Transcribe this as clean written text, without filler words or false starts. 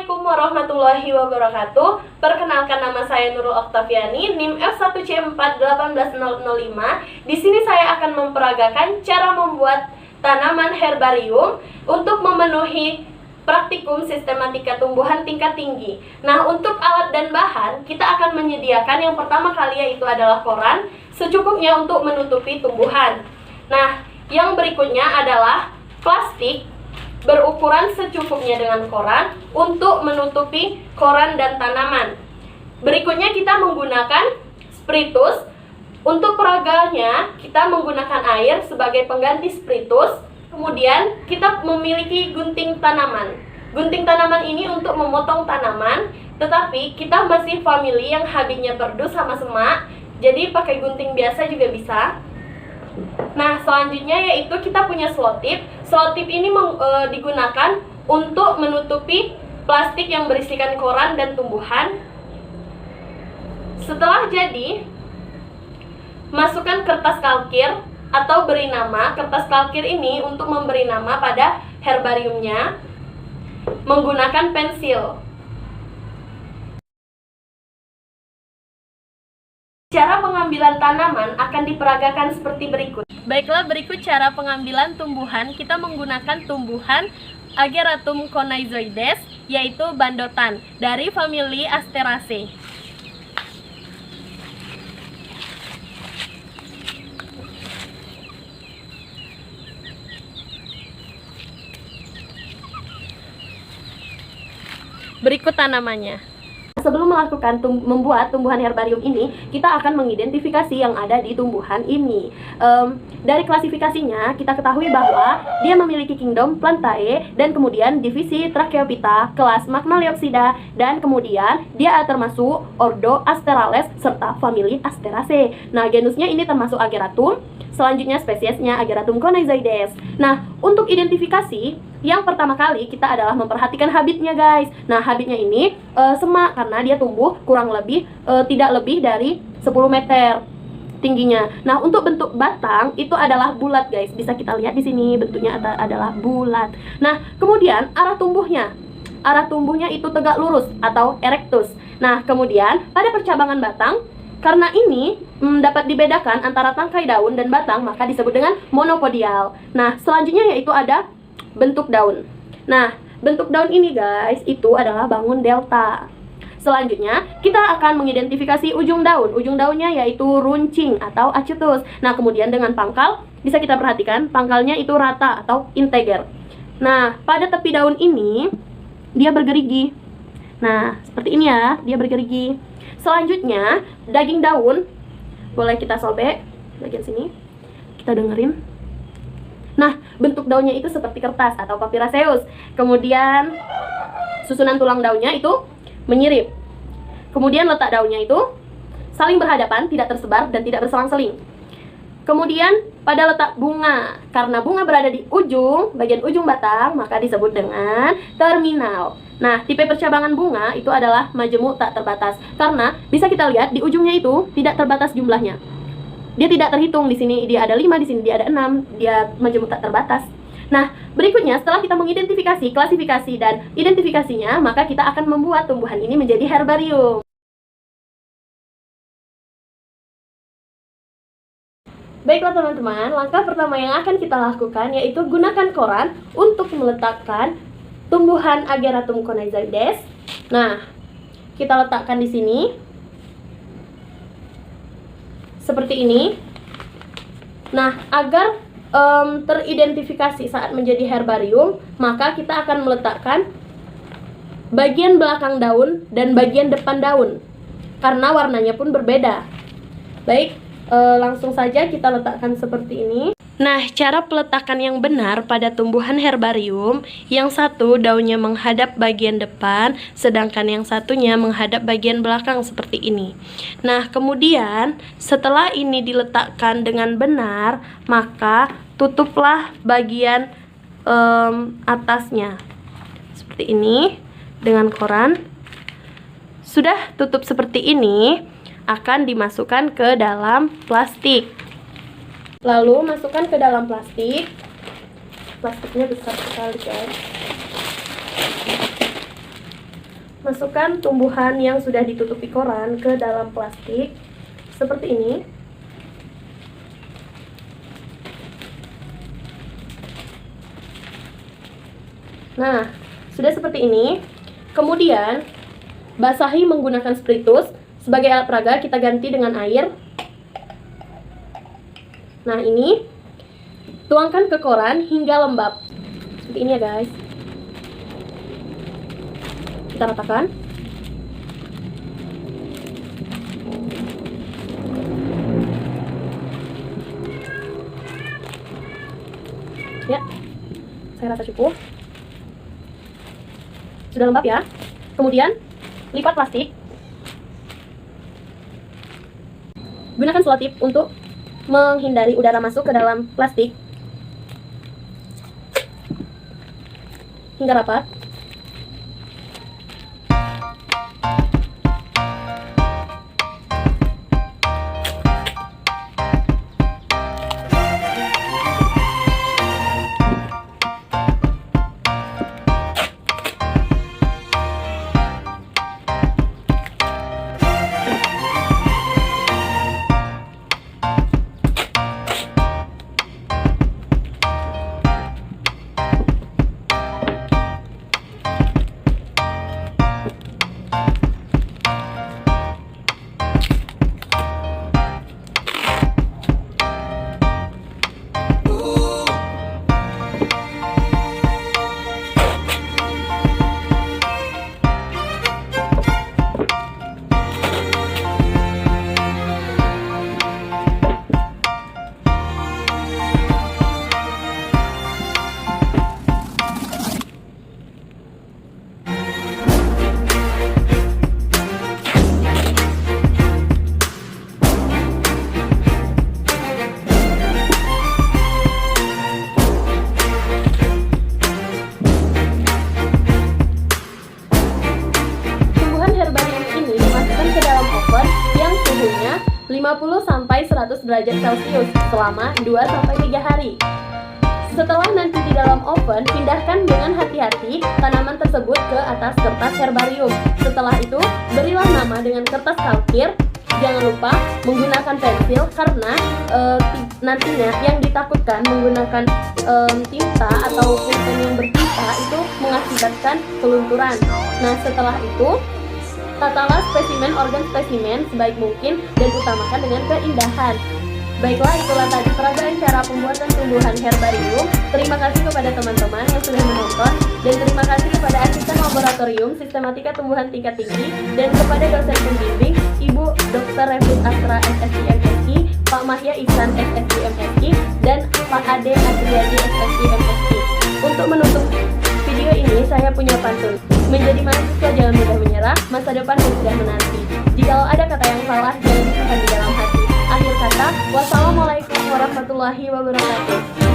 Assalamualaikum warahmatullahi wabarakatuh. Perkenalkan, nama saya Nurul Oktaviani, NIM F1C4 18005. Di sini saya akan memperagakan cara membuat tanaman herbarium untuk memenuhi praktikum sistematika tumbuhan tingkat tinggi. Nah, untuk alat dan bahan, kita akan menyediakan yang pertama kali yaitu adalah koran, secukupnya untuk menutupi tumbuhan. Nah, yang berikutnya adalah plastik berukuran secukupnya dengan koran untuk menutupi koran dan tanaman. Berikutnya kita menggunakan spiritus. Untuk peraganya kita menggunakan air sebagai pengganti spiritus. Kemudian kita memiliki gunting tanaman. Gunting tanaman ini untuk memotong tanaman, tetapi kita masih family yang habisnya berdu sama semak, jadi pakai gunting biasa juga bisa. Nah, selanjutnya yaitu kita punya selotip. Selotip ini digunakan untuk menutupi plastik yang berisikan koran dan tumbuhan. Setelah jadi, masukkan kertas kalkir atau beri nama. Kertas kalkir ini untuk memberi nama pada herbariumnya menggunakan pensil. Cara pengambilan tanaman akan diperagakan seperti berikut. Baiklah, berikut cara pengambilan tumbuhan. Kita menggunakan tumbuhan Ageratum Conizoides, yaitu bandotan dari famili Asteraceae. Berikut tanamannya. Sebelum melakukan membuat tumbuhan herbarium ini, kita akan mengidentifikasi yang ada di tumbuhan ini. Dari klasifikasinya, kita ketahui bahwa dia memiliki kingdom Plantae, dan kemudian divisi Tracheophyta, kelas Magnoliopsida, dan kemudian dia termasuk ordo Asterales serta famili Asteraceae. Nah, genusnya ini termasuk Ageratum. Selanjutnya spesiesnya Ageratum Conizoides. Nah, untuk identifikasi, yang pertama kali kita adalah memperhatikan habitnya, guys. Nah, habitnya ini semak karena dia tumbuh kurang lebih tidak lebih dari 10 meter tingginya. Nah, untuk bentuk batang itu adalah bulat, guys. Bisa kita lihat di sini bentuknya adalah bulat. Nah, kemudian arah tumbuhnya. Arah tumbuhnya itu tegak lurus atau erectus. Nah, kemudian pada percabangan batang, karena ini dapat dibedakan antara tangkai daun dan batang, maka disebut dengan monopodial. Nah, selanjutnya yaitu ada bentuk daun. Nah, bentuk daun ini, guys, itu adalah bangun delta. Selanjutnya, kita akan mengidentifikasi ujung daun. Ujung daunnya yaitu runcing atau acutus. Nah, kemudian dengan pangkal, bisa kita perhatikan pangkalnya itu rata atau integer. Nah, pada tepi daun ini, dia bergerigi. Nah, seperti ini ya, dia bergerigi. Selanjutnya, daging daun, boleh kita sobek bagian sini, kita dengerin. Nah, bentuk daunnya itu seperti kertas atau papiraceus. Kemudian, susunan tulang daunnya itu menyirip. Kemudian letak daunnya itu saling berhadapan, tidak tersebar dan tidak berselang-seling. Kemudian, pada letak bunga, karena bunga berada di bagian ujung batang, maka disebut dengan terminal. Nah, tipe percabangan bunga itu adalah majemuk tak terbatas, karena bisa kita lihat di ujungnya itu tidak terbatas jumlahnya. Dia tidak terhitung, di sini dia ada 5, di sini dia ada 6, dia majemuk tak terbatas. Nah, berikutnya setelah kita mengidentifikasi, klasifikasi, dan identifikasinya, maka kita akan membuat tumbuhan ini menjadi herbarium. Baiklah teman-teman, langkah pertama yang akan kita lakukan yaitu gunakan koran untuk meletakkan tumbuhan Ageratum Conizoides. Nah, kita letakkan di sini seperti ini. Nah, agar teridentifikasi saat menjadi herbarium, maka kita akan meletakkan bagian belakang daun dan bagian depan daun, karena warnanya pun berbeda. Baik, langsung saja kita letakkan seperti ini. Nah, cara peletakan yang benar pada tumbuhan herbarium, yang satu daunnya menghadap bagian depan, sedangkan yang satunya menghadap bagian belakang seperti ini. Nah, kemudian setelah ini diletakkan dengan benar, maka tutuplah bagian atasnya seperti ini dengan koran. Sudah tutup seperti ini, akan dimasukkan ke dalam plastik. Lalu masukkan ke dalam plastik. Plastiknya besar sekali, guys. masukkan tumbuhan yang sudah ditutupi koran ke dalam plastik seperti ini. Nah, sudah seperti ini. Kemudian basahi menggunakan spiritus. Sebagai alat peraga kita ganti dengan air. Nah, ini tuangkan ke koran hingga lembab. Seperti ini ya guys. Kita ratakan. Ya, saya rasa cukup. Sudah lembab ya. Kemudian lipat plastik. Gunakan selotip untuk menghindari udara masuk ke dalam plastik hingga rapat. Herbarium ini dimasukkan ke dalam oven yang suhunya 50-100 derajat Celcius selama 2-3 hari. Setelah nanti di dalam oven, pindahkan dengan hati-hati tanaman tersebut ke atas kertas herbarium. Setelah itu, berilah nama dengan kertas kalkir. Jangan lupa menggunakan pensil karena nantinya yang ditakutkan menggunakan tinta atau pulpen yang bertinta itu mengakibatkan kelunturan. Nah, setelah itu tatalah spesimen organ spesimen sebaik mungkin dan utamakan dengan keindahan. Baiklah, itulah tadi peragaan cara pembuatan tumbuhan herbarium. Terima kasih kepada teman-teman yang sudah menonton, dan terima kasih kepada asisten laboratorium sistematika tumbuhan tingkat tinggi dan kepada dosen pembimbing Ibu Dr. Revit Astra SSI MSI, Pak Mahya Ihsan SSI MSI, dan Pak Ade Adriadi SSI MSI. Untuk menutup video ini, saya punya pantun. Menjadi mahasiswa jangan mudah menyerah, masa depan yang sudah menanti. Jikalau ada kata yang salah, jangan disimpan di dalam hati. Akhir kata, wassalamualaikum warahmatullahi wabarakatuh.